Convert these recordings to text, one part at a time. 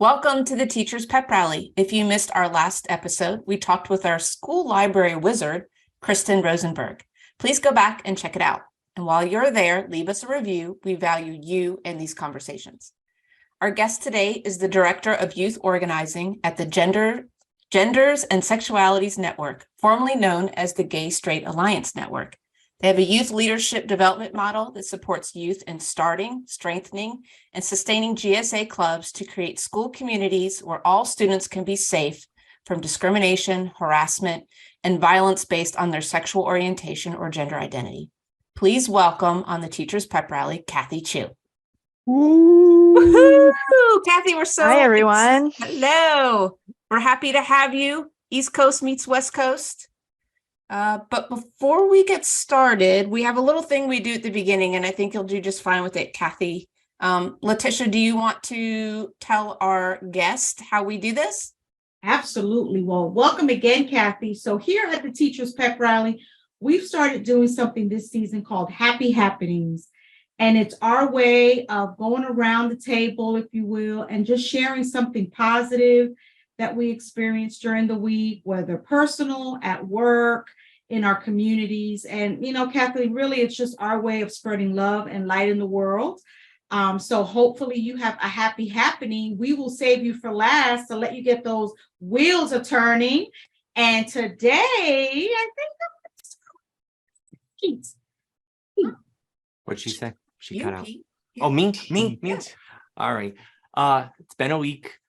Welcome to the Teacher's Pep Rally. If you missed our last episode, we talked with our school library wizard, Kristen Rosenberg. Please go back and check it out. And while you're there, leave us a review. We value you in these conversations. Our guest today is the Director of Youth Organizing at the Genders and Sexualities Network, formerly known as the Gay Straight Alliance Network. They have a youth leadership development model that supports youth in starting, strengthening, and sustaining GSA clubs to create school communities where all students can be safe from discrimination, harassment, and violence based on their sexual orientation or gender identity. Please welcome on the Teacher's Pep Rally, Cathy Chu. Woohoo! Cathy, we're so Hi, everyone. Hello. We're happy to have you. East Coast meets West Coast. But before we get started, we have a little thing we do at the beginning, and I think you'll do just fine with it, Cathy. Letitia, do you want to tell our guest how we do this? Absolutely. Well, welcome again, Cathy. So here at the Teacher's Pep Rally, we've started doing something this season called Happy Happenings. And it's our way of going around the table, if you will, and just sharing something positive that we experienced during the week, whether personal, at work, in our communities. And, Cathy, really, it's just our way of spreading love and light in the world. So hopefully you have a happy happening. We will save you for last to let you get those wheels a turning. And today, I think What'd she say? She You, cut out. Pete. Oh, me. All right. It's been a week.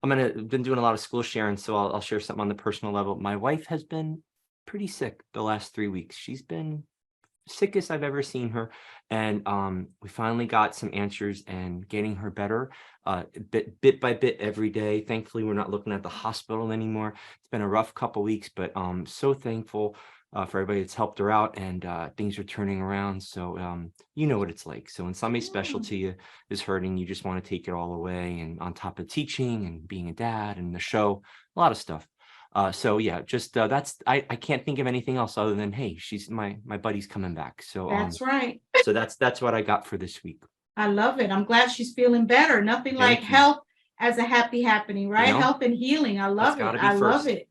Been doing a lot of school sharing, so I'll share something on the personal level. My wife has been pretty sick the last 3 weeks. She's been sickest I've ever seen her, and we finally got some answers and getting her better, bit by bit every day. Thankfully, we're not looking at the hospital anymore. It's been a rough couple weeks, but so thankful for everybody that's helped her out, and things are turning around. So you know what it's like. So when somebody special to you is hurting, you just want to take it all away. And on top of teaching and being a dad and the show, a lot of stuff. So yeah, just I can't think of anything else other than, hey, she's my buddy's coming back. So that's right. So that's what I got for this week. I love it. I'm glad she's feeling better. Nothing like health as a happy happening, right? Health and healing. I love it. I love it.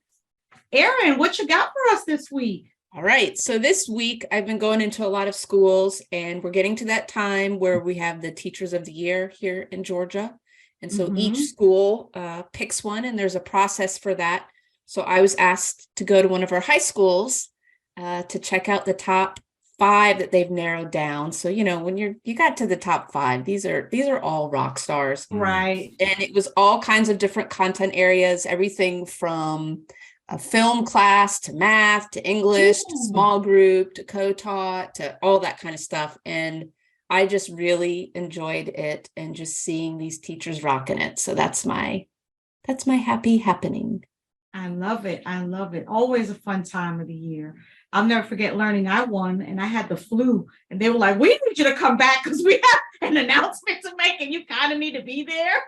Erin, what you got for us this week? All right. So this week I've been going into a lot of schools, and we're getting to that time where we have the Teachers of the Year here in Georgia. And so each school picks one, and there's a process for that. So I was asked to go to one of our high schools to check out the top 5 that they've narrowed down. So, when you got to the top 5, these are all rock stars. Right. And it was all kinds of different content areas, everything from a film class to math to English to small group to co-taught to all that kind of stuff. And I just really enjoyed it, and just seeing these teachers rocking it. So that's my happy happening. I love it. I love it. Always a fun time of the year. I'll never forget learning I won, and I had the flu, and they were like, we need you to come back because we have an announcement to make and you kind of need to be there.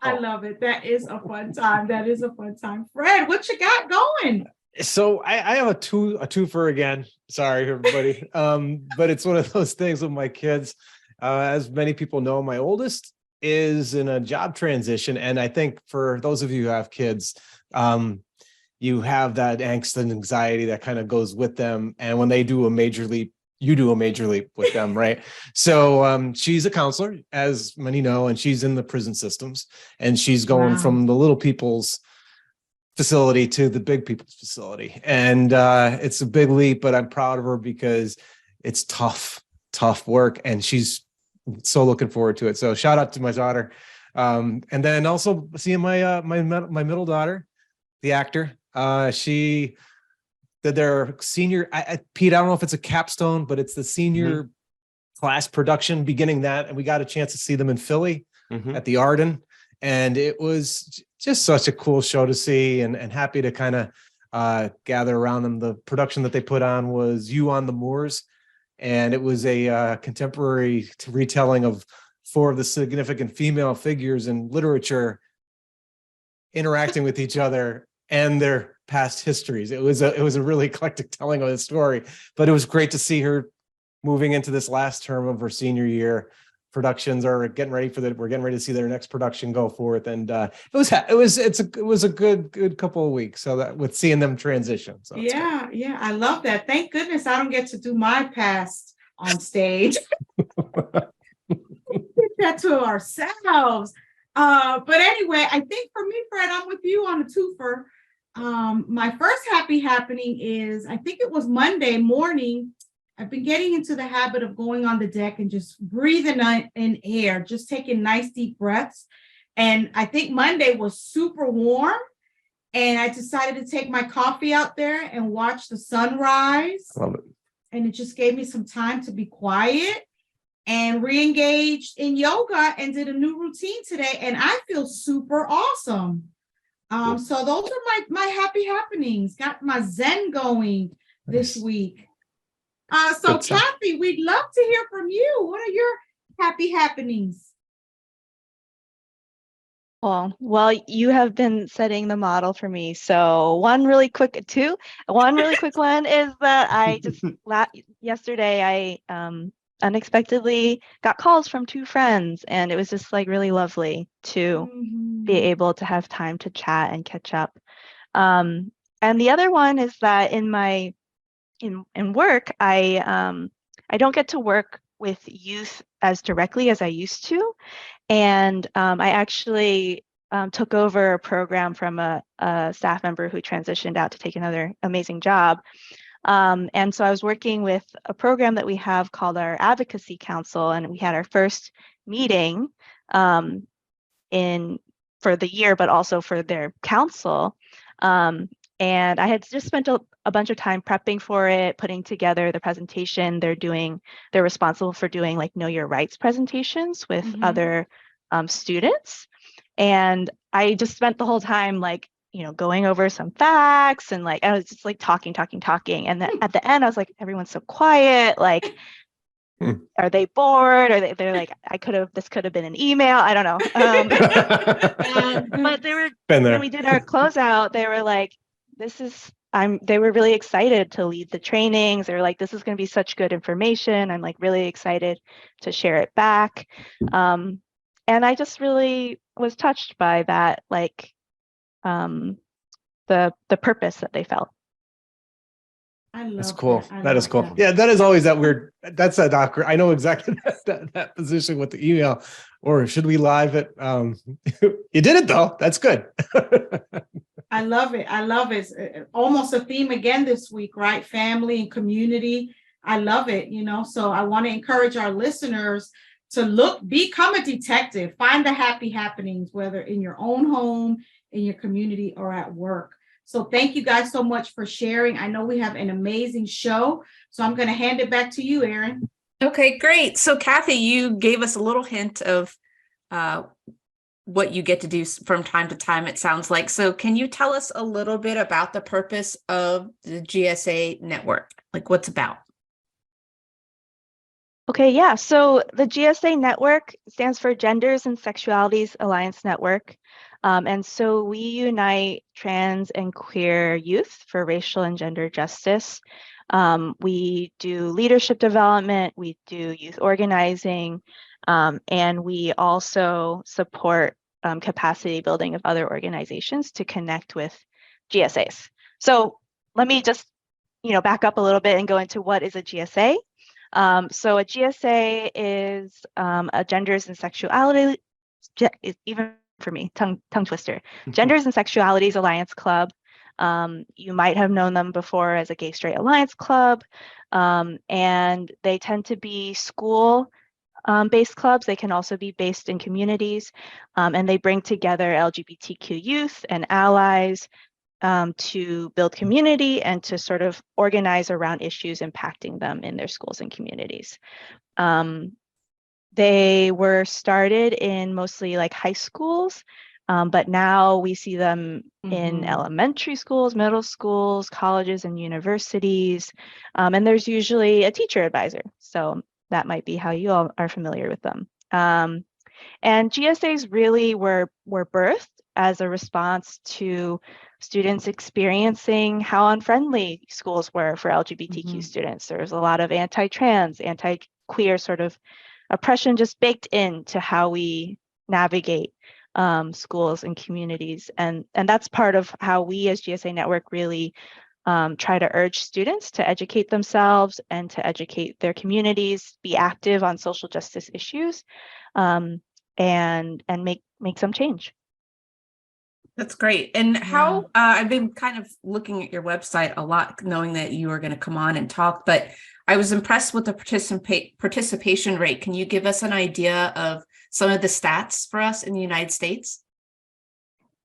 I love it. That is a fun time. That is a fun time. Fred, what you got going? So I have a twofer again. Sorry, everybody. But it's one of those things with my kids. As many people know, my oldest is in a job transition. And I think for those of you who have kids, you have that angst and anxiety that kind of goes with them. And when they do a major leap, you do a major leap with them, right? So she's a counselor, as many know, and she's in the prison systems, and she's going from the little people's facility to the big people's facility. And it's a big leap, but I'm proud of her because it's tough work, and she's so looking forward to it. So shout out to my daughter. And then also seeing my middle daughter, the actor, she did their senior, Pete, I don't know if it's a capstone, but it's the senior class production beginning that. And we got a chance to see them in Philly at the Arden. And it was just such a cool show to see, and happy to kind of gather around them. The production that they put on was You on the Moors. And it was a contemporary retelling of 4 of the significant female figures in literature interacting with each other and their past histories. It was a really eclectic telling of the story, but it was great to see her moving into this last term of her senior year, productions are getting ready we're getting ready to see their next production go forth. And it was a good couple of weeks. So that with seeing them transition. So it's good. Yeah, I love that. Thank goodness I don't get to do my past on stage. Get that to ourselves. But anyway, I think for me, Fred, I'm with you on a twofer. My first happy happening is, I think it was Monday morning. I've been getting into the habit of going on the deck and just breathing in air, just taking nice deep breaths. And I think Monday was super warm. And I decided to take my coffee out there and watch the sunrise. Love it. And it just gave me some time to be quiet and re-engaged in yoga and did a new routine today. And I feel super awesome. So those are my happy happenings. Got my Zen going this week. So Cathy, we'd love to hear from you. What are your happy happenings? Well, you have been setting the model for me. So one really quick one is that I just yesterday I unexpectedly got calls from two friends, and it was just like really lovely to be able to have time to chat and catch up. And the other one is that in my in work, I don't get to work with youth as directly as I used to. And I actually took over a program from a staff member who transitioned out to take another amazing job. And so I was working with a program that we have called our Advocacy Council, and we had our first meeting for the year, but also for their council. And I had just spent a bunch of time prepping for it, putting together the presentation. They're responsible for doing like Know Your Rights presentations with other students. And I just spent the whole time like, going over some facts, and like I was just like talking. And then at the end, I was like, everyone's so quiet. Like, are they bored? Or they're like, this could have been an email. I don't know. But when we did our closeout, they were like, they were really excited to lead the trainings. They were like, this is going to be such good information. I'm like really excited to share it back. And I just really was touched by that, like the purpose that they felt. I love That's cool. That. That is cool. That. Yeah, that is always that weird. That's that awkward. I know exactly that position with the email. Or should we live it? You did it though. That's good. I love it. It's almost a theme again this week, right? Family and community. I love it. So I want to encourage our listeners to become a detective, find the happy happenings, whether in your own home, in your community, or at work. So thank you guys so much for sharing. I know we have an amazing show, so I'm going to hand it back to you, Erin. Okay, great. So Cathy, you gave us a little hint of what you get to do from time to time, it sounds like. So can you tell us a little bit about the purpose of the GSA Network? Like what's about? Okay, yeah. So the GSA Network stands for Genders and Sexualities Alliance Network. And so we unite trans and queer youth for racial and gender justice. We do leadership development, we do youth organizing, and we also support capacity building of other organizations to connect with GSAs. So let me just, back up a little bit and go into what is a GSA. So a GSA is a Genders and Sexuality, even for me, tongue twister, Genders and Sexualities Alliance Club. You might have known them before as a Gay Straight Alliance Club, and they tend to be school based clubs. They can also be based in communities, and they bring together LGBTQ youth and allies to build community and to sort of organize around issues impacting them in their schools and communities. They were started in mostly like high schools, but now we see them in elementary schools, middle schools, colleges, and universities. And there's usually a teacher advisor. So that might be how you all are familiar with them. And GSAs really were birthed as a response to students experiencing how unfriendly schools were for LGBTQ students. There was a lot of anti-trans, anti-queer sort of oppression just baked into how we navigate schools and communities. And that's part of how we as GSA Network really try to urge students to educate themselves and to educate their communities, be active on social justice issues, and make some change. That's great. And how I've been kind of looking at your website a lot, knowing that you are going to come on and talk, but I was impressed with the participation rate. Can you give us an idea of some of the stats for us in the United States?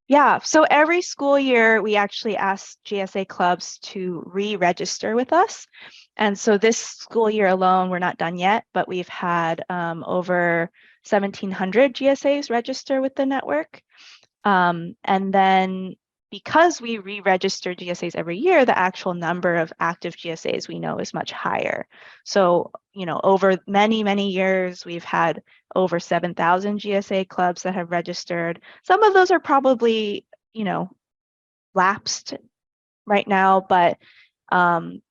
Yeah, so every school year, we actually ask GSA clubs to re-register with us. And so this school year alone, we're not done yet, but we've had over 1,700 GSAs register with the network. And then because we re-register GSAs every year, the actual number of active GSAs we know is much higher. So, over many, many years, we've had over 7,000 GSA clubs that have registered. Some of those are probably, lapsed right now, but, and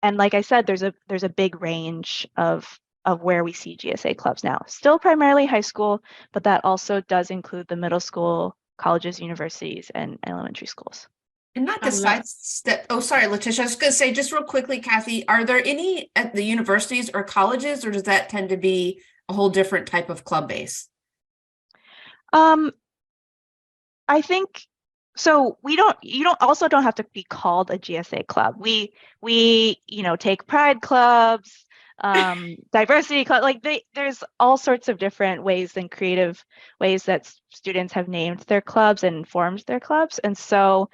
like I said, there's a big range of where we see GSA clubs now. Still primarily high school, but that also does include the middle school, colleges, universities, and elementary schools. And not to sidestep, oh, sorry, Letitia, I was going to say just real quickly, Cathy, are there any at the universities or colleges, or does that tend to be a whole different type of club base? I think so. You don't have to be called a GSA club. We take pride clubs, diversity club, there's all sorts of different ways and creative ways that students have named their clubs and formed their clubs. And so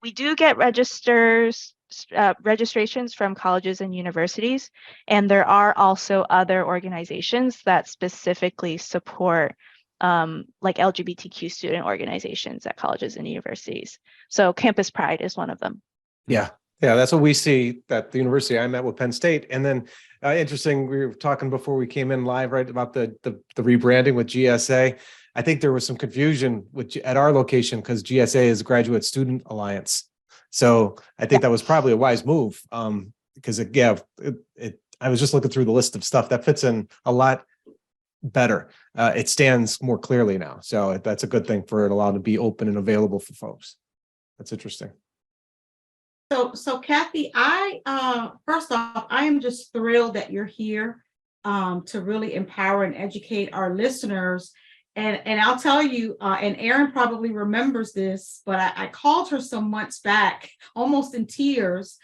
we do get registrations from colleges and universities, and there are also other organizations that specifically support like LGBTQ student organizations at colleges and universities. So Campus Pride is one of them. Yeah, that's what we see at the university. I met with Penn State, and then interesting. We were talking before we came in live, right, about the rebranding with GSA. I think there was some confusion at our location because GSA is Graduate Student Alliance. So I think that was probably a wise move because I was just looking through the list of stuff that fits in a lot better. It stands more clearly now. So that's a good thing for it allowed to be open and available for folks. That's interesting. So Cathy, first off, I am just thrilled that you're here to really empower and educate our listeners. And I'll tell you, and Erin probably remembers this, but I called her some months back, almost in tears,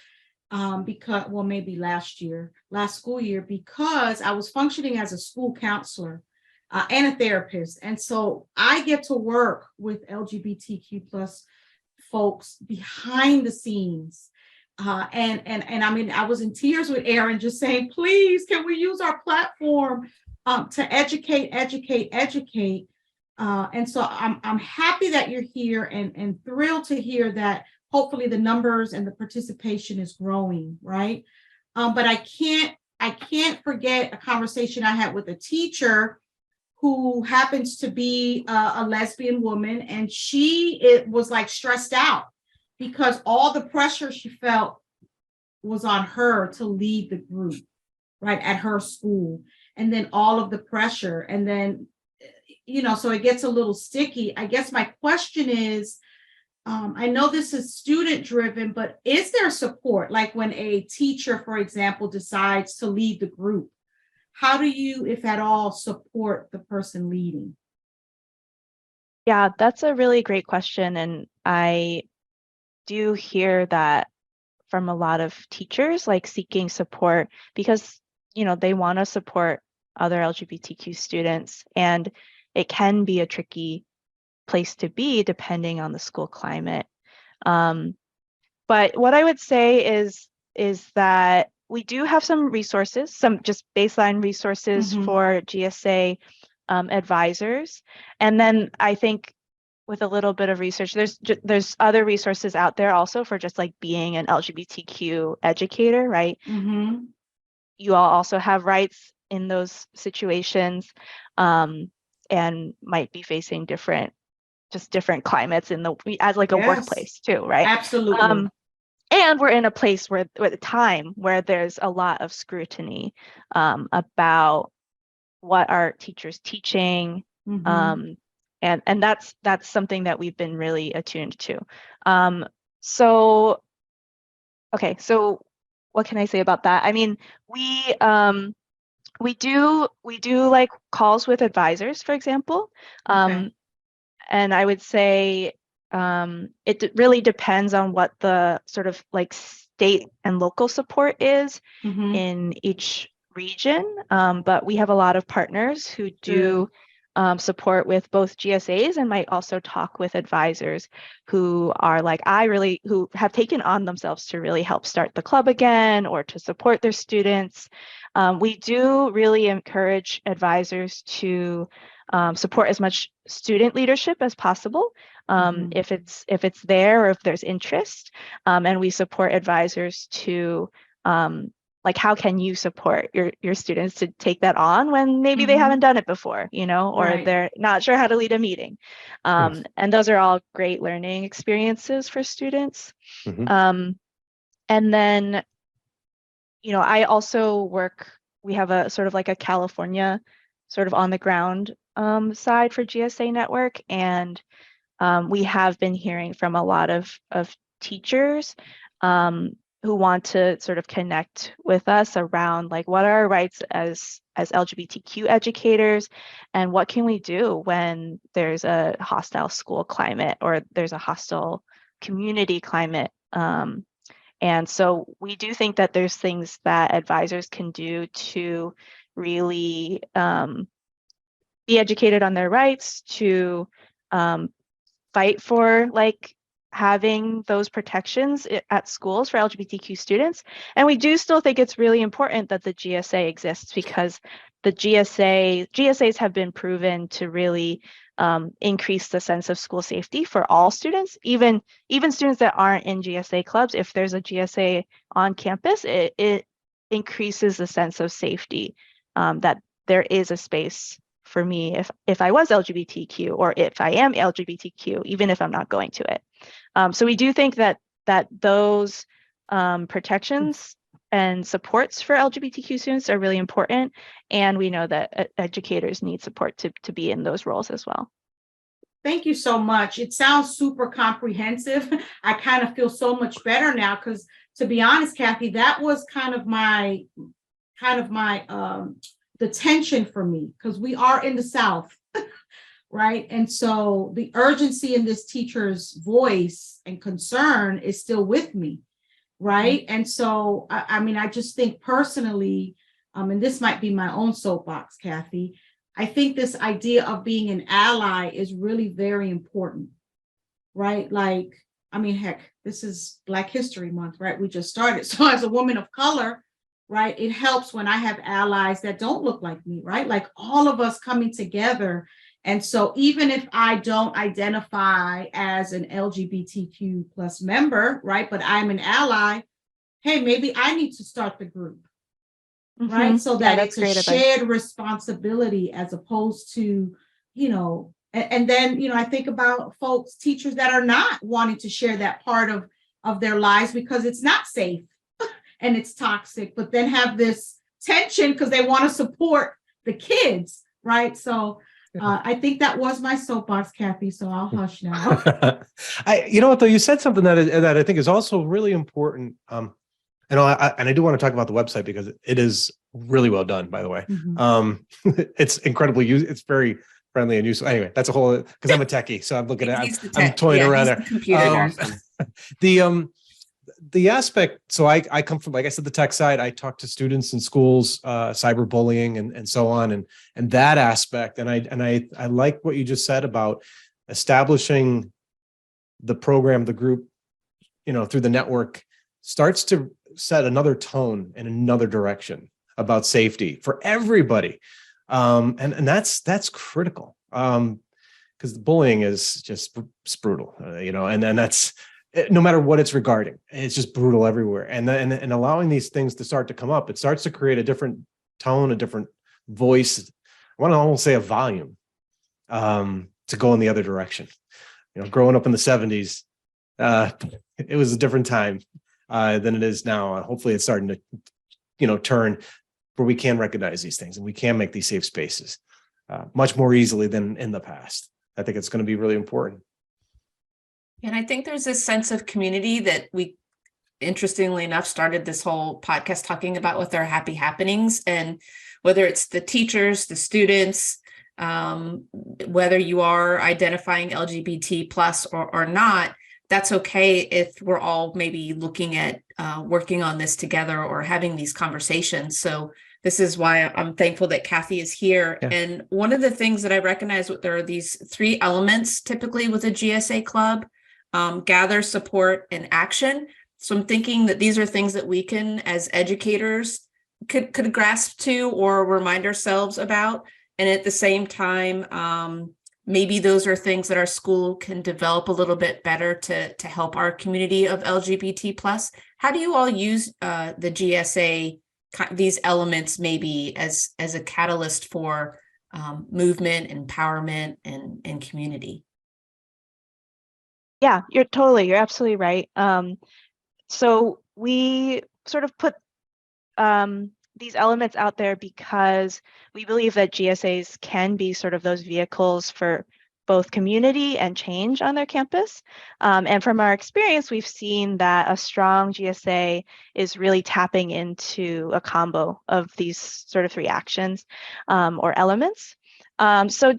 because, well, maybe last school year, because I was functioning as a school counselor and a therapist. And so I get to work with LGBTQ plus folks behind the scenes. And I mean, I was in tears with Erin just saying, please, can we use our platform to educate. And so I'm happy that you're here and thrilled to hear that hopefully the numbers and the participation is growing, right? But I can't forget a conversation I had with a teacher who happens to be a lesbian woman, and it was like stressed out because all the pressure she felt was on her to lead the group, right, at her school. And then all of the pressure. And then, so it gets a little sticky. I guess my question is, I know this is student driven, but is there support? Like when a teacher, for example, decides to lead the group, how do you, if at all, support the person leading? Yeah, that's a really great question. And I do hear that from a lot of teachers, like seeking support because, they want to support other LGBTQ students. And it can be a tricky place to be depending on the school climate. But what I would say is that we do have some resources, some just baseline resources for GSA advisors. And then I think with a little bit of research, there's other resources out there also for just like being an LGBTQ educator, right? You all also have rights in those situations and might be facing different climates as like a workplace too, right? Absolutely. and we're in a place where at the time where there's a lot of scrutiny about what our teachers teaching, Mhm. and that's something that we've been really attuned to. So okay, so what can I say about that? I mean, we do like calls with advisors, for example. Okay. And I would say it really depends on what the sort of like state and local support is Mhm. in each region. But we have a lot of partners who do support with both GSAs and might also talk with advisors who are like, who have taken on themselves to really help start the club again or to support their students. We do really encourage advisors to support as much student leadership as possible, Mhm. if it's there or if there's interest, and we support advisors to like, how can you support your students to take that on when maybe they Mhm. haven't done it before, you know, or Right. they're not sure how to lead a meeting. Yes. And those are all great learning experiences for students. Mhm. And then, you know, I also we have a sort of like a California sort of on the ground side for GSA Network. And we have been hearing from a lot of teachers who want to sort of connect with us around like, what are our rights as LGBTQ educators, and what can we do when there's a hostile school climate or there's a hostile community climate. And so we do think that there's things that advisors can do to really be educated on their rights, to fight for like having those protections at schools for LGBTQ students. And we do still think it's really important that the GSA exists, because the GSAs have been proven to really increase the sense of school safety for all students, even students that aren't in GSA clubs. If there's a GSA on campus, it increases the sense of safety, that there is a space for me if I was LGBTQ, or if I am LGBTQ, even if I'm not going to it. So we do think that those protections and supports for LGBTQ students are really important, and we know that educators need support to be in those roles as well. Thank you so much. It sounds super comprehensive. I kind of feel so much better now, because to be honest, Cathy, that was kind of my the tension for me, because we are in the South, right? And so the urgency in this teacher's voice and concern is still with me, right? And so, I mean, I just think personally, and this might be my own soapbox, Cathy, I think this idea of being an ally is really very important, right? Like, I mean, heck, this is Black History Month, right? We just started. So as a woman of color, right, it helps when I have allies that don't look like me, right? Like all of us coming together. And so even if I don't identify as an LGBTQ plus member, right, but I'm an ally, hey, maybe I need to start the group, right? So that that's it's a great advice. shared responsibility, as opposed to, you know, and then, you know, I think about folks, teachers that are not wanting to share that part of their lives because it's not safe and it's toxic, but then have this tension because they want to support the kids, right? So I think that was my soapbox, Cathy, so I'll hush now. You know what, though, you said something that I think is also really important. And I do want to talk about the website, because it is really well done, by the way. It's incredibly it's very friendly and useful. Anyway, that's a whole, because I'm a techie, so I'm looking at, I'm toying around there. The aspect, so I come from, like I said, the tech side. I talk to students in schools, cyberbullying and so on, and that aspect. And I like what you just said about establishing the program, the group, you know, through the network, starts to set another tone in another direction about safety for everybody. And that's critical, because bullying is just brutal, you know, and that's, no matter what it's regarding, it's just brutal everywhere. And allowing these things to start to come up, it starts to create a different tone, a different voice. I want to almost say a volume, to go in the other direction. You know, growing up in the 70s, it was a different time. than it is now. And hopefully it's starting to, turn where we can recognize these things and we can make these safe spaces much more easily than in the past. I think it's going to be really important. And I think there's this sense of community that we, interestingly enough, started this whole podcast talking about with our happy happenings. And whether it's the teachers, the students, whether you are identifying LGBT plus or not, that's okay if we're all maybe looking at working on this together or having these conversations. So this is why I'm thankful that Cathy is here. Yeah. And one of the things that I recognize, there are these 3 elements typically with a GSA club: gather, support, and action. So I'm thinking that these are things that we can, as educators, could grasp to or remind ourselves about. And at the same time, maybe those are things that our school can develop a little bit better to help our community of LGBT plus. How do you all use the GSA, these elements maybe as a catalyst for movement, empowerment, and community? Yeah, you're absolutely right. So we sort of put these elements out there because we believe that GSAs can be sort of those vehicles for both community and change on their campus. And from our experience, we've seen that a strong GSA is really tapping into a combo of these sort of 3 actions or elements. So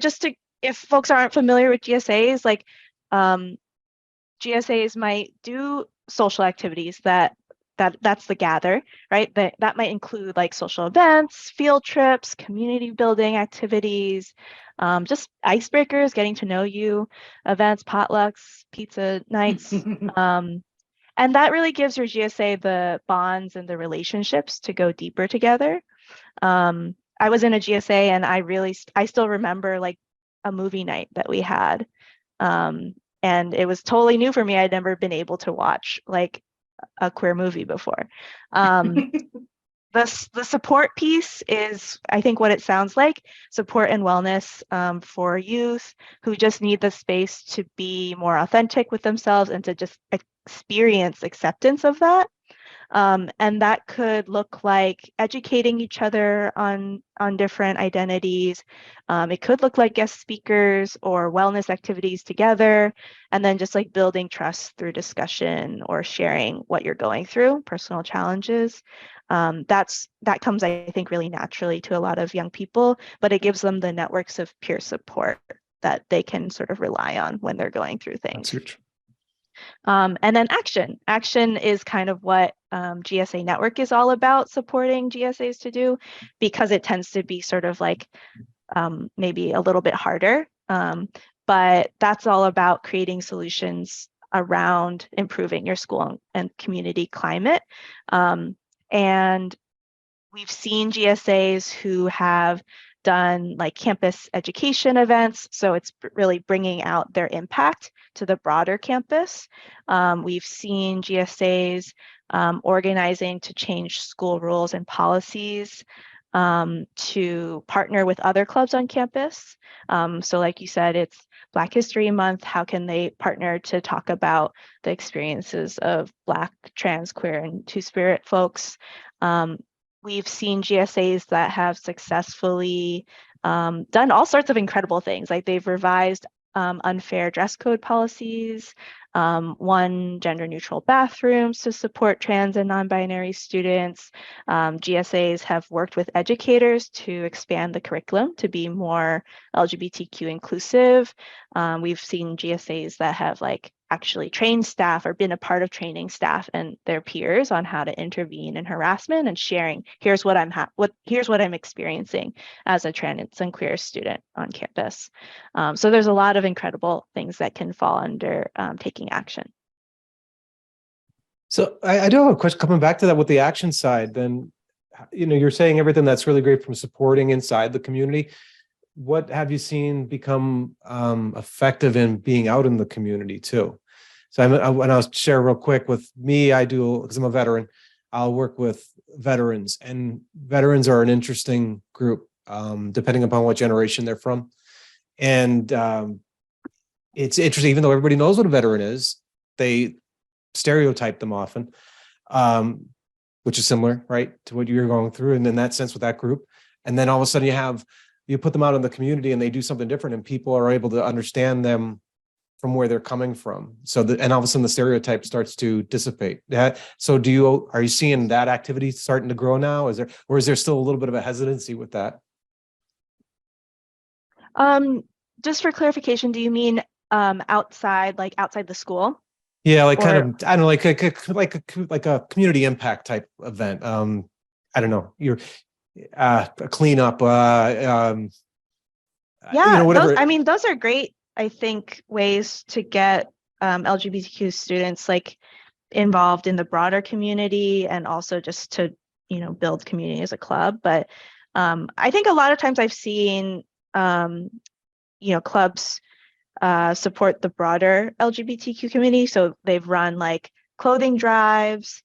if folks aren't familiar with GSAs, like GSAs might do social activities that's the gather, right? That might include like social events, field trips, community building activities, just icebreakers, getting to know you, events, potlucks, pizza nights. And that really gives your GSA the bonds and the relationships to go deeper together. I was in a GSA and I still remember like a movie night that we had. And it was totally new for me. I'd never been able to watch like a queer movie before. The support piece is, I think, what it sounds like: support and wellness for youth who just need the space to be more authentic with themselves and to just experience acceptance of that. And that could look like educating each other on different identities. It could look like guest speakers or wellness activities together, and then just like building trust through discussion or sharing what you're going through, personal challenges. That comes, I think, really naturally to a lot of young people, but it gives them the networks of peer support that they can sort of rely on when they're going through things. That's huge. And then action. Action is kind of what GSA Network is all about supporting GSAs to do, because it tends to be sort of like maybe a little bit harder. But that's all about creating solutions around improving your school and community climate. And we've seen GSAs who have done like campus education events. So it's really bringing out their impact to the broader campus. We've seen GSAs organizing to change school rules and policies, to partner with other clubs on campus. So like you said, it's Black History Month. How can they partner to talk about the experiences of Black, trans, queer, and Two-Spirit folks? We've seen GSAs that have successfully done all sorts of incredible things. Like they've revised unfair dress code policies, won gender neutral bathrooms to support trans and non-binary students. GSAs have worked with educators to expand the curriculum to be more LGBTQ inclusive. We've seen GSAs that have like actually trained staff or been a part of training staff and their peers on how to intervene in harassment and sharing, here's what I'm experiencing as a trans and queer student on campus. So there's a lot of incredible things that can fall under taking action. So I do have a question coming back to that with the action side. Then, you're saying everything that's really great from supporting inside the community. What have you seen become effective in being out in the community too? So and I'll share real quick with me. I do, because I'm a veteran, I'll work with veterans, and veterans are an interesting group, depending upon what generation they're from. And it's interesting, even though everybody knows what a veteran is, they stereotype them often. which is similar, right, to what you're going through. And in that sense with that group, and then all of a sudden you put them out in the community and they do something different and people are able to understand them from where they're coming from. And all of a sudden the stereotype starts to dissipate. So are you seeing that activity starting to grow now? Is there still a little bit of a hesitancy with that? Just for clarification, do you mean outside the school? Yeah, like kind Or- of, I don't know, like a community impact type event. I don't know, a cleanup, whatever. those are great, I think, ways to get LGBTQ students like involved in the broader community and also just to, build community as a club. But I think a lot of times I've seen, clubs support the broader LGBTQ community. So they've run like clothing drives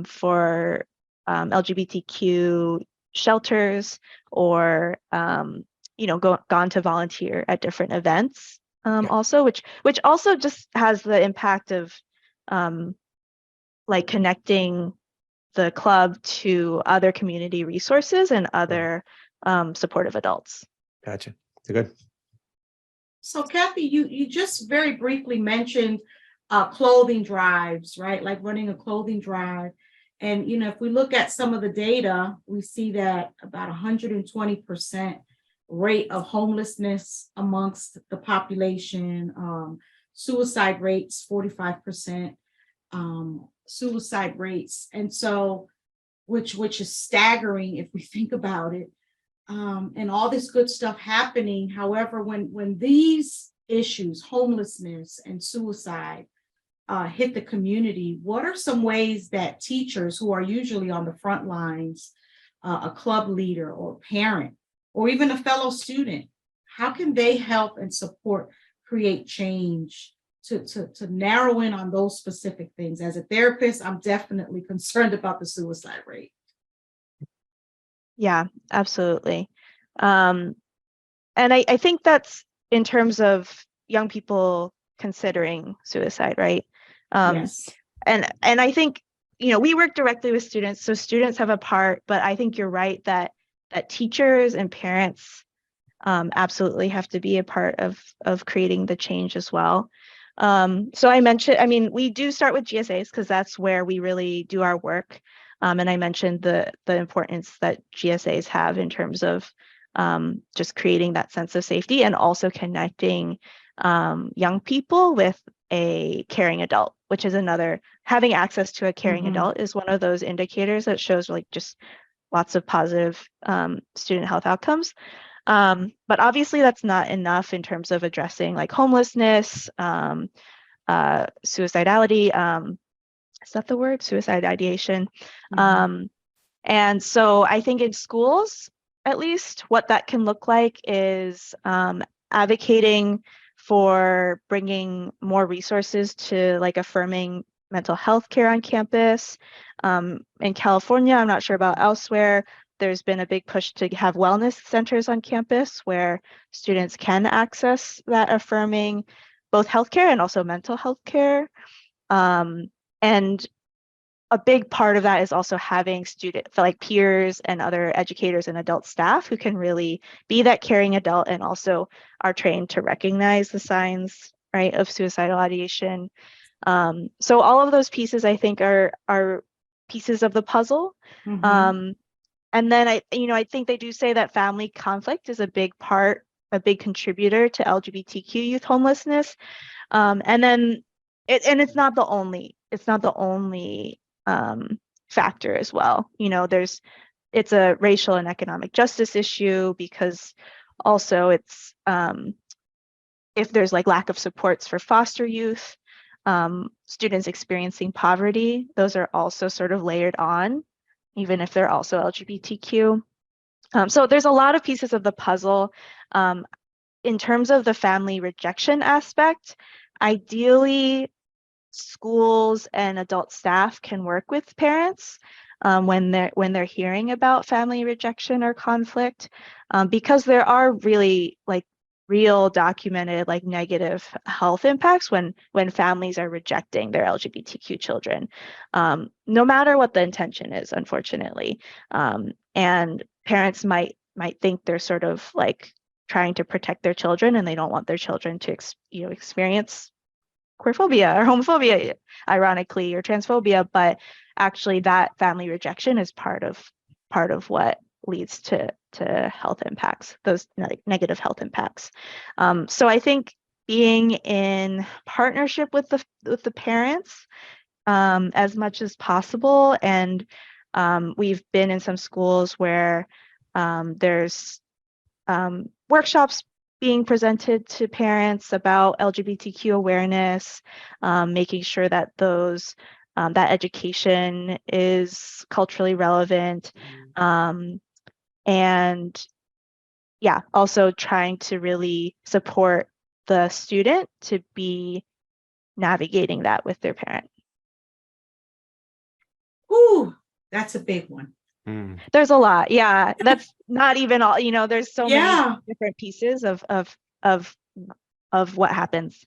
for LGBTQ shelters, or gone to volunteer at different events also, which also just has the impact of like connecting the club to other community resources and other supportive adults. Gotcha. Good. So Cathy, you just very briefly mentioned clothing drives, right? Like running a clothing drive. And, if we look at some of the data, we see that about 120% rate of homelessness amongst the population, suicide rates, 45% suicide rates. And so, which is staggering if we think about it. And all this good stuff happening. However, when these issues, homelessness and suicide, hit the community, what are some ways that teachers who are usually on the front lines, a club leader or parent, or even a fellow student, how can they help and support, create change to narrow in on those specific things? As a therapist, I'm definitely concerned about the suicide rate. Yeah, absolutely. And I think that's in terms of young people considering suicide, right? Yes. And I think, we work directly with students, so students have a part, but I think you're right that teachers and parents absolutely have to be a part of creating the change as well. So I mentioned, we do start with GSAs because that's where we really do our work. And I mentioned the importance that GSAs have in terms of just creating that sense of safety and also connecting young people with a caring adult, which is having access to a caring adult is one of those indicators that shows like just lots of positive student health outcomes. But obviously that's not enough in terms of addressing like homelessness, suicidality, is that the word? Suicide ideation. And so I think in schools, at least, what that can look like is advocating for bringing more resources to like affirming mental health care on campus. In California, I'm not sure about elsewhere, there's been a big push to have wellness centers on campus where students can access that affirming both healthcare and also mental health care. And a big part of that is also having peers and other educators and adult staff who can really be that caring adult and also are trained to recognize the signs, right, of suicidal ideation. So all of those pieces, I think, are pieces of the puzzle. And then I think they do say that family conflict is a big contributor to LGBTQ youth homelessness. And then it's not the only factor as well. It's a racial and economic justice issue because also it's if there's like lack of supports for foster youth, students experiencing poverty, those are also sort of layered on, even if they're also LGBTQ. So there's a lot of pieces of the puzzle. In terms of the family rejection aspect, ideally, schools and adult staff can work with parents when they're hearing about family rejection or conflict, because there are really like real documented like negative health impacts when families are rejecting their LGBTQ children, no matter what the intention is, unfortunately. And parents might think they're sort of like trying to protect their children, and they don't want their children to experience queerphobia or homophobia, ironically, or transphobia, but actually that family rejection is part of what leads to health impacts, those negative health impacts. So I think being in partnership with the parents as much as possible, and we've been in some schools where there's workshops being presented to parents about LGBTQ awareness, making sure that that education is culturally relevant, and yeah, also trying to really support the student to be navigating that with their parent. Ooh, that's a big one. There's a lot. Yeah, that's not even all, there's so many different pieces of what happens.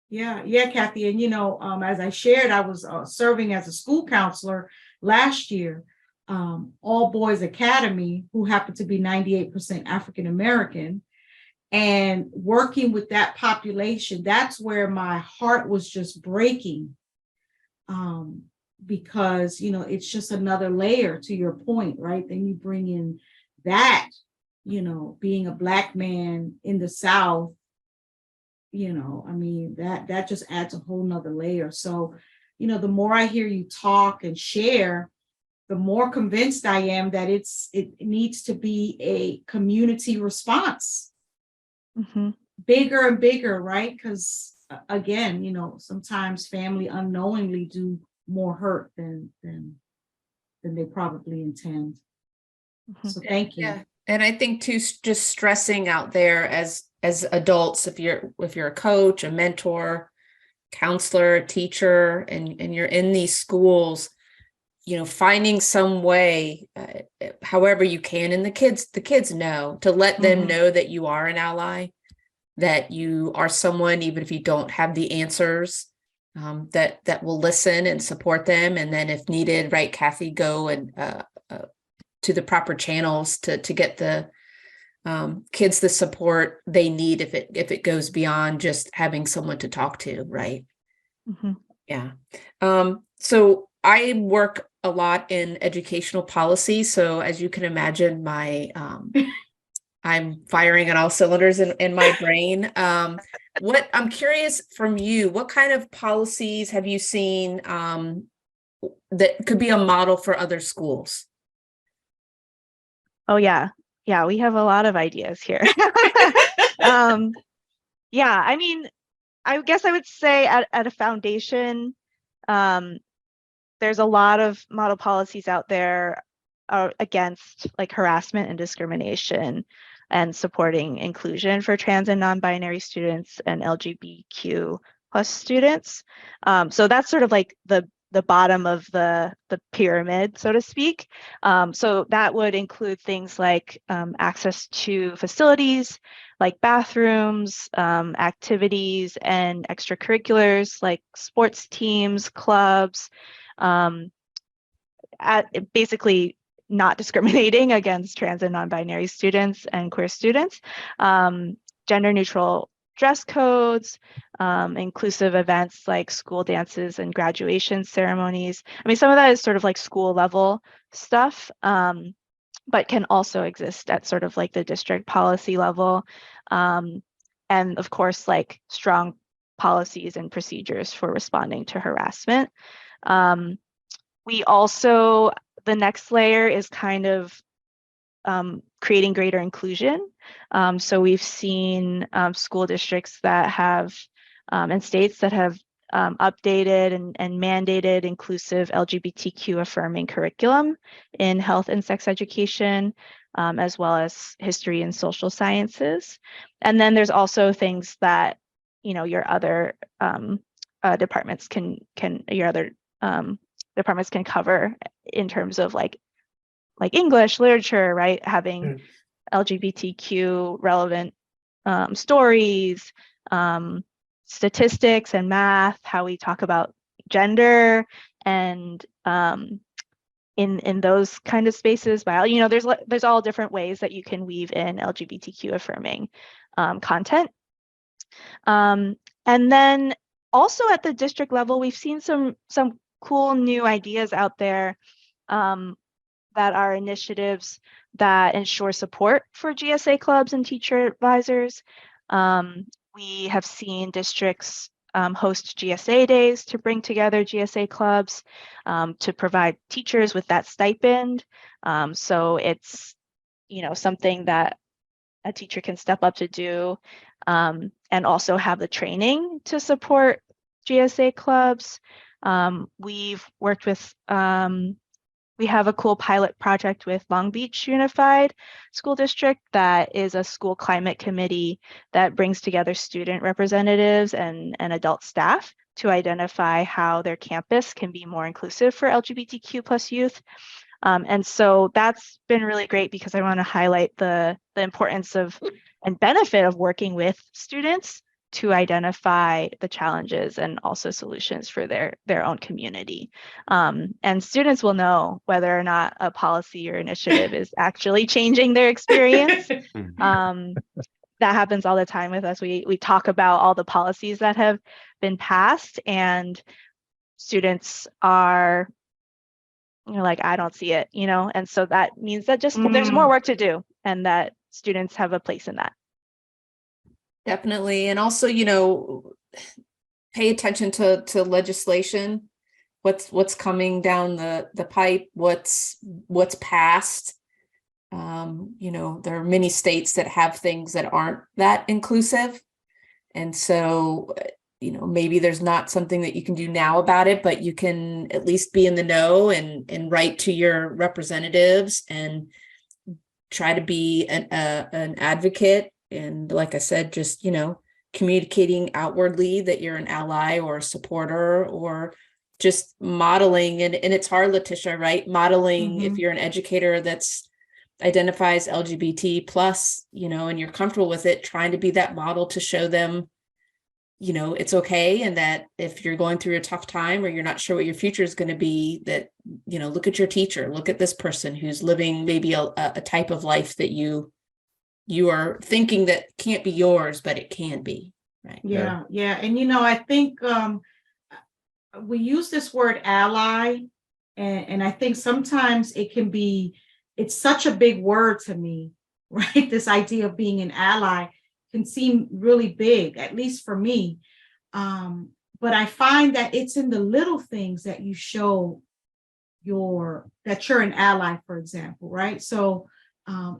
Yeah, Cathy. And, as I shared, I was serving as a school counselor last year, all boys academy, who happened to be 98% African American, and working with that population. That's where my heart was just breaking, because, it's just another layer to your point, right? Then you bring in that, being a Black man in the South, that just adds a whole nother layer. So, the more I hear you talk and share, the more convinced I am that it needs to be a community response, bigger and bigger, right? Because again, sometimes family unknowingly do more hurt than they probably intend. So thank you. Yeah, and I think too, just stressing out there as adults, if you're a coach, a mentor, counselor, teacher, and you're in these schools, finding some way, however you can, and the kids know, to let them know that you are an ally, that you are someone, even if you don't have the answers, that will listen and support them. And then if needed, right, Cathy, go and to the proper channels to get the kids the support they need if it goes beyond just having someone to talk to, right? Yeah. So I work a lot in educational policy. So as you can imagine, I'm firing on all cylinders in my brain. What I'm curious from you, what kind of policies have you seen that could be a model for other schools? Oh yeah, we have a lot of ideas here. Yeah, I mean, I guess I would say at a foundation, there's a lot of model policies out there against like harassment and discrimination, and supporting inclusion for trans and non-binary students and LGBTQ plus students. So that's sort of like the bottom of the pyramid, so to speak. So that would include things like access to facilities like bathrooms, activities, and extracurriculars like sports teams, clubs, basically not discriminating against trans and non-binary students and queer students, gender neutral dress codes, inclusive events like school dances and graduation ceremonies. I mean, some of that is sort of like school level stuff, but can also exist at sort of like the district policy level. And of course, like strong policies and procedures for responding to harassment. We also, the next layer is kind of creating greater inclusion. So we've seen school districts that have, and states that have updated and mandated inclusive LGBTQ affirming curriculum in health and sex education, as well as history and social sciences. And then there's also things that, your other departments can cover in terms of like English literature, right? Having LGBTQ relevant stories, statistics and math, how we talk about gender, and in those kind of spaces. There's all different ways that you can weave in LGBTQ affirming content. And then also at the district level, we've seen some cool new ideas out there that are initiatives that ensure support for GSA clubs and teacher advisors. We have seen districts host GSA days to bring together GSA clubs to provide teachers with that stipend. So it's, something that a teacher can step up to do, and also have the training to support GSA clubs. We've worked with, we have a cool pilot project with Long Beach Unified School District that is a school climate committee that brings together student representatives and adult staff to identify how their campus can be more inclusive for LGBTQ plus youth. And so that's been really great because I want to highlight the importance of and benefit of working with students to identify the challenges and also solutions for their own community. And students will know whether or not a policy or initiative is actually changing their experience. That happens all the time with us. We talk about all the policies that have been passed, and students are like, I don't see it, and so that means that just there's more work to do, and that students have a place in that. Definitely. And also, pay attention to legislation, what's coming down the pipe, what's passed. There are many states that have things that aren't that inclusive. And so, maybe there's not something that you can do now about it, but you can at least be in the know and write to your representatives and try to be an advocate. And like I said, just, communicating outwardly that you're an ally or a supporter, or just modeling. And it's hard, Letitia, right? Modeling, if you're an educator that's identifies LGBT plus, and you're comfortable with it, trying to be that model to show them, it's okay. And that if you're going through a tough time or you're not sure what your future is going to be, that, look at your teacher, look at this person who's living maybe a type of life that you are thinking that can't be yours, but it can be, right? Yeah. And I think we use this word ally, and I think sometimes it's such a big word to me, right? This idea of being an ally can seem really big, at least for me. But I find that it's in the little things that you show that you're an ally, for example, right? So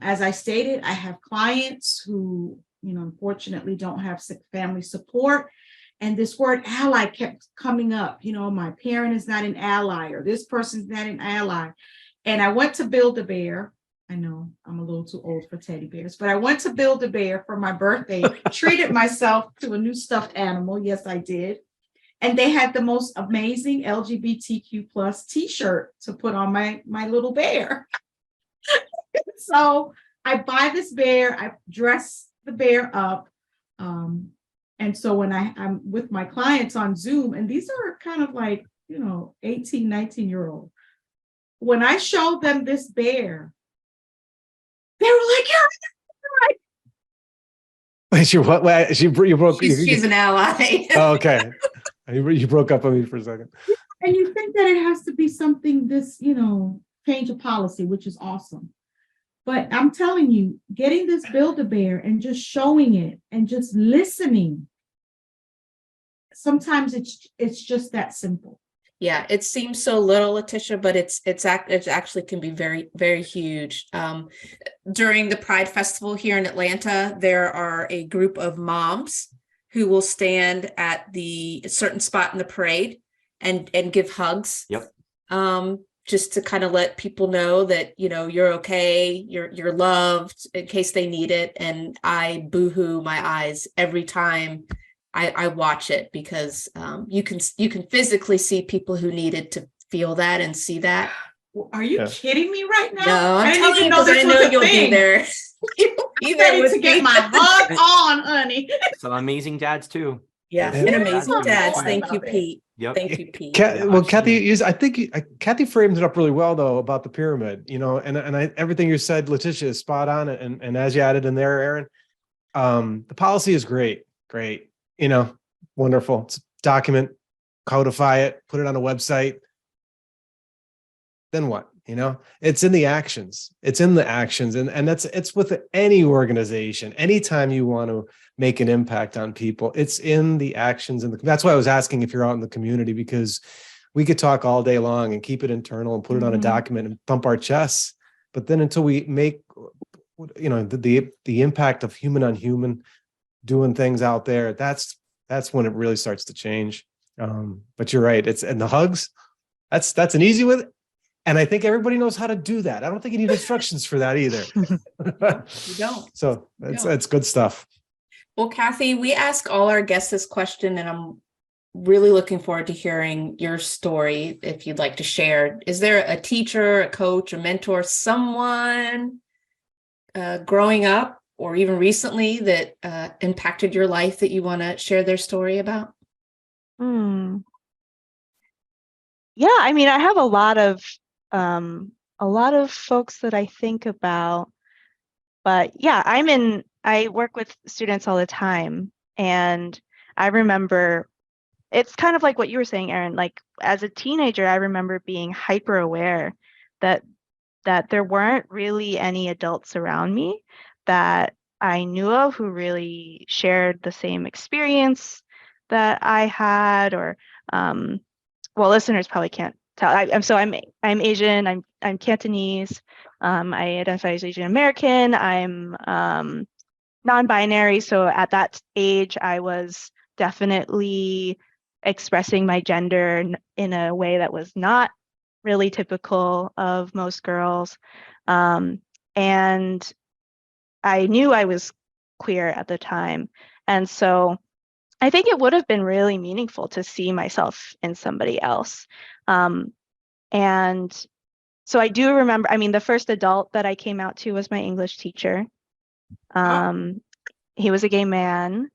as I stated, I have clients who, unfortunately don't have family support. And this word ally kept coming up. My parent is not an ally, or this person's not an ally. And I went to Build-A-Bear. I know I'm a little too old for teddy bears, but I went to Build-A-Bear for my birthday, treated myself to a new stuffed animal. Yes, I did. And they had the most amazing LGBTQ plus t-shirt to put on my little bear. So I buy this bear, I dress the bear up. And so when I'm with my clients on Zoom, and these are kind of like, 18, 19-year-old. When I showed them this bear, they were like, yeah, right. Wait, you broke. She's an ally. Oh, okay. You broke up on me for a second. And you think that it has to be something change of policy, which is awesome. But I'm telling you, getting this Build-A-Bear and just showing it and just listening, sometimes it's just that simple. Yeah, it seems so little, Letitia, but it actually can be very, very huge. During the Pride Festival here in Atlanta, there are a group of moms who will stand at a certain spot in the parade and give hugs. Yep. Just to kind of let people know that, you're okay, you're loved, in case they need it. And I boohoo my eyes every time I watch it, because you can physically see people who needed to feel that and see that. Are you kidding me right now? No, I'm telling you because I know you'll be there. You'll be there to get my hug on some amazing dads too. Yeah, And and amazing That's dads. true. Thank you, Pete. Yep. Thank you, Pete. Well, Cathy, absolutely. I think Cathy framed it up really well, though, about the pyramid, everything you said, Letitia, is spot on. And as you added in there, Aaron, the policy is great, wonderful. It's document, codify it, put it on a website. Then what? It's in the actions. It's in the actions. And it's with any organization. Anytime you want to make an impact on people, it's in the actions. And that's why I was asking if you're out in the community, because we could talk all day long and keep it internal and put it on a document and thump our chests. But then until we make, the impact of human on human doing things out there, that's when it really starts to change. But you're right. And the hugs, that's an easy with it. And I think everybody knows how to do that. I don't think you need instructions for that either. You don't. So that's good stuff. Well, Cathy, we ask all our guests this question, and I'm really looking forward to hearing your story if you'd like to share. Is there a teacher, a coach, a mentor, someone growing up or even recently that impacted your life that you want to share their story about? Yeah, I mean, I have a lot of folks that I think about, but yeah, I work with students all the time, and I remember it's kind of like what you were saying, Aaron. Like as a teenager, I remember being hyper aware that there weren't really any adults around me that I knew of who really shared the same experience that I had, or well, listeners probably can't tell. I'm Asian. I'm Cantonese. I identify as Asian American. I'm non-binary. So at that age, I was definitely expressing my gender in a way that was not really typical of most girls. And I knew I was queer at the time. And so I think it would have been really meaningful to see myself in somebody else. And so I do remember, I mean, the first adult that I came out to was my English teacher. He was a gay man.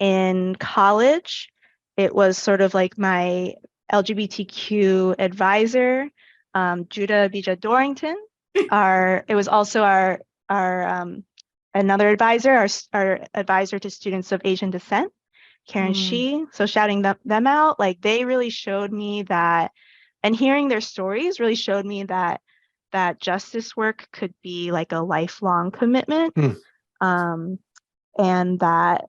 In college, it was sort of like my LGBTQ advisor, Judah Bija Dorrington. It was also our another advisor, our advisor to students of Asian descent, Karen Shi. So shouting them out, like they really showed me that, and hearing their stories really showed me that justice work could be like a lifelong commitment, and that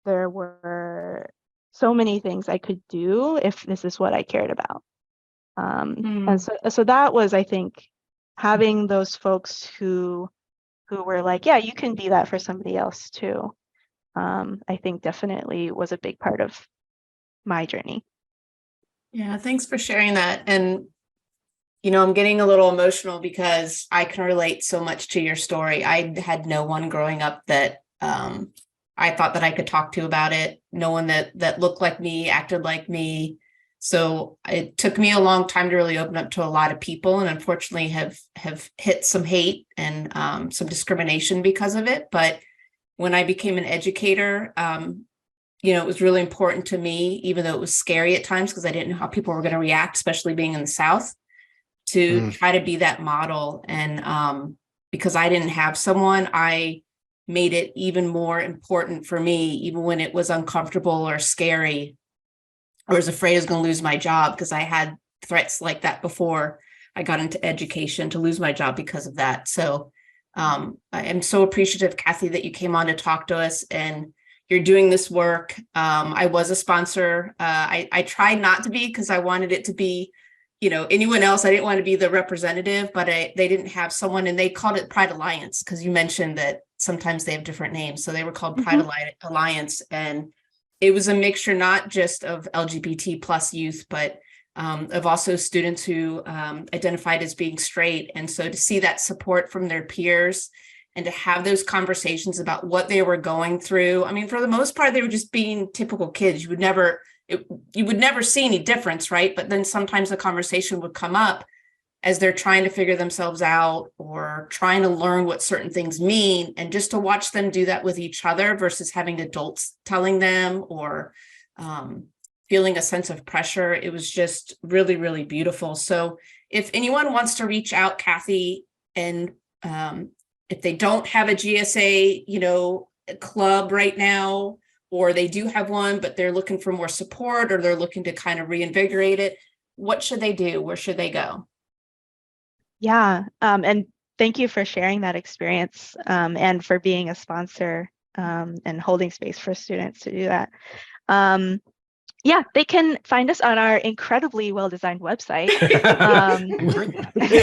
there were so many things I could do if this is what I cared about. And so that was, I think, having those folks who were like, yeah, you can be that for somebody else too. I think definitely was a big part of my journey. Yeah, thanks for sharing that. And, I'm getting a little emotional because I can relate so much to your story. I had no one growing up that I thought that I could talk to about it. No one that looked like me, acted like me. So it took me a long time to really open up to a lot of people, and unfortunately have hit some hate and some discrimination because of it. But when I became an educator, it was really important to me, even though it was scary at times because I didn't know how people were going to react, especially being in the South, to try to be that model. And because I didn't have someone, I made it even more important for me, even when it was uncomfortable or scary. I was afraid I was going to lose my job because I had threats like that before I got into education, to lose my job because of that. So I am so appreciative, Cathy, that you came on to talk to us, and you're doing this work. I was a sponsor. I tried not to be because I wanted it to be, anyone else. I didn't want to be the representative, but they didn't have someone, and they called it Pride Alliance because you mentioned that sometimes they have different names. So they were called Pride Alliance, and it was a mixture not just of LGBT plus youth, but of also students who identified as being straight. And so to see that support from their peers and to have those conversations about what they were going through. I mean, for the most part, they were just being typical kids. You would never see any difference, right? But then sometimes the conversation would come up as they're trying to figure themselves out or trying to learn what certain things mean, and just to watch them do that with each other versus having adults telling them or feeling a sense of pressure. It was just really, really beautiful. So if anyone wants to reach out, Cathy, and if they don't have a GSA, club right now, or they do have one, but they're looking for more support, or they're looking to kind of reinvigorate it, what should they do? Where should they go? Yeah, and thank you for sharing that experience and for being a sponsor and holding space for students to do that. Yeah, they can find us on our incredibly well-designed website.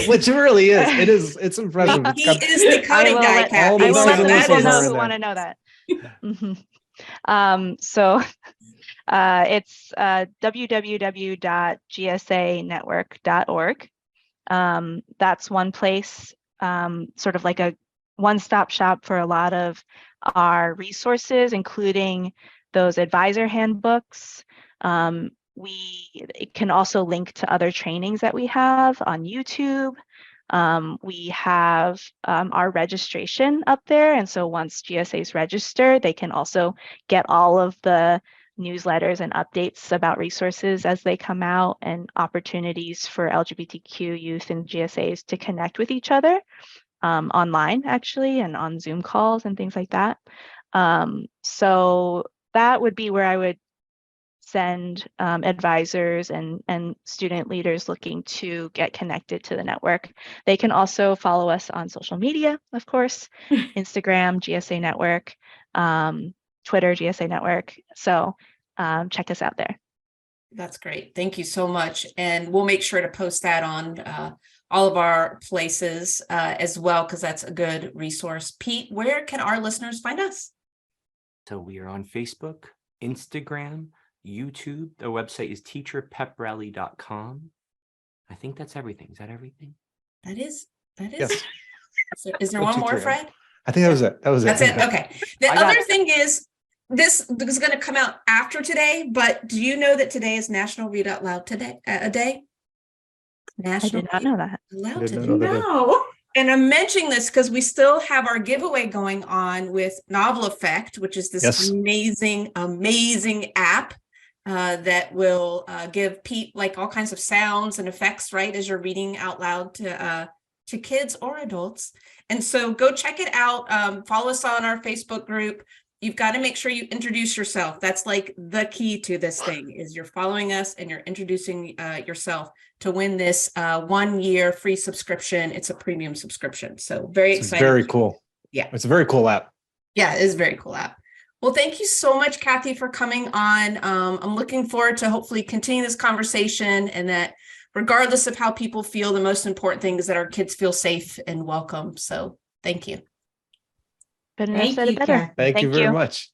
Which really is. It's impressive. It's He got is the coding guy, I Cathy. will all let the the bells people and know whistles who are in want to know that. So it's www.gsanetwork.org. That's one place, sort of like a one-stop shop for a lot of our resources, including those advisor handbooks. It can also link to other trainings that we have on YouTube. We have our registration up there. And so once GSAs register, they can also get all of the newsletters and updates about resources as they come out, and opportunities for LGBTQ youth and GSAs to connect with each other online, actually, and on Zoom calls and things like that. So that would be where I would send advisors and student leaders looking to get connected to the network. They can also follow us on social media, of course, Instagram, GSA Network, Twitter, GSA Network. So check us out there. That's great. Thank you so much. And we'll make sure to post that on all of our places as well, because that's a good resource. Pete, where can our listeners find us? So we are on Facebook, Instagram, YouTube. The website is teacherpeprally.com. I think that's everything. Is that everything? That is. Yes. Is there 1, one 2, more, 3. Fred? I think that was it. That's it. Okay. The I got other it. thing is, this is going to come out after today, but do you know that today is National Read Out Loud day? I did not know that. Loud I did today. not know that. No. And I'm mentioning this because we still have our giveaway going on with Novel Effect, which is this Yes. amazing app that will give Pete like all kinds of sounds and effects, right, as you're reading out loud to kids or adults. And so go check it out. Follow us on our Facebook group. You've got to make sure you introduce yourself. That's like the key to this thing, is you're following us and you're introducing yourself to win this 1-year free subscription. It's a premium subscription. So very It's excited. very cool. Yeah. It's a very cool app. Yeah, it is a very cool app. Well, thank you so much, Cathy, for coming on. I'm looking forward to hopefully continue this conversation, and that regardless of how people feel, the most important thing is that our kids feel safe and welcome. So thank you. Couldn't have Thank said you, it better. Cathy. Thank you very much.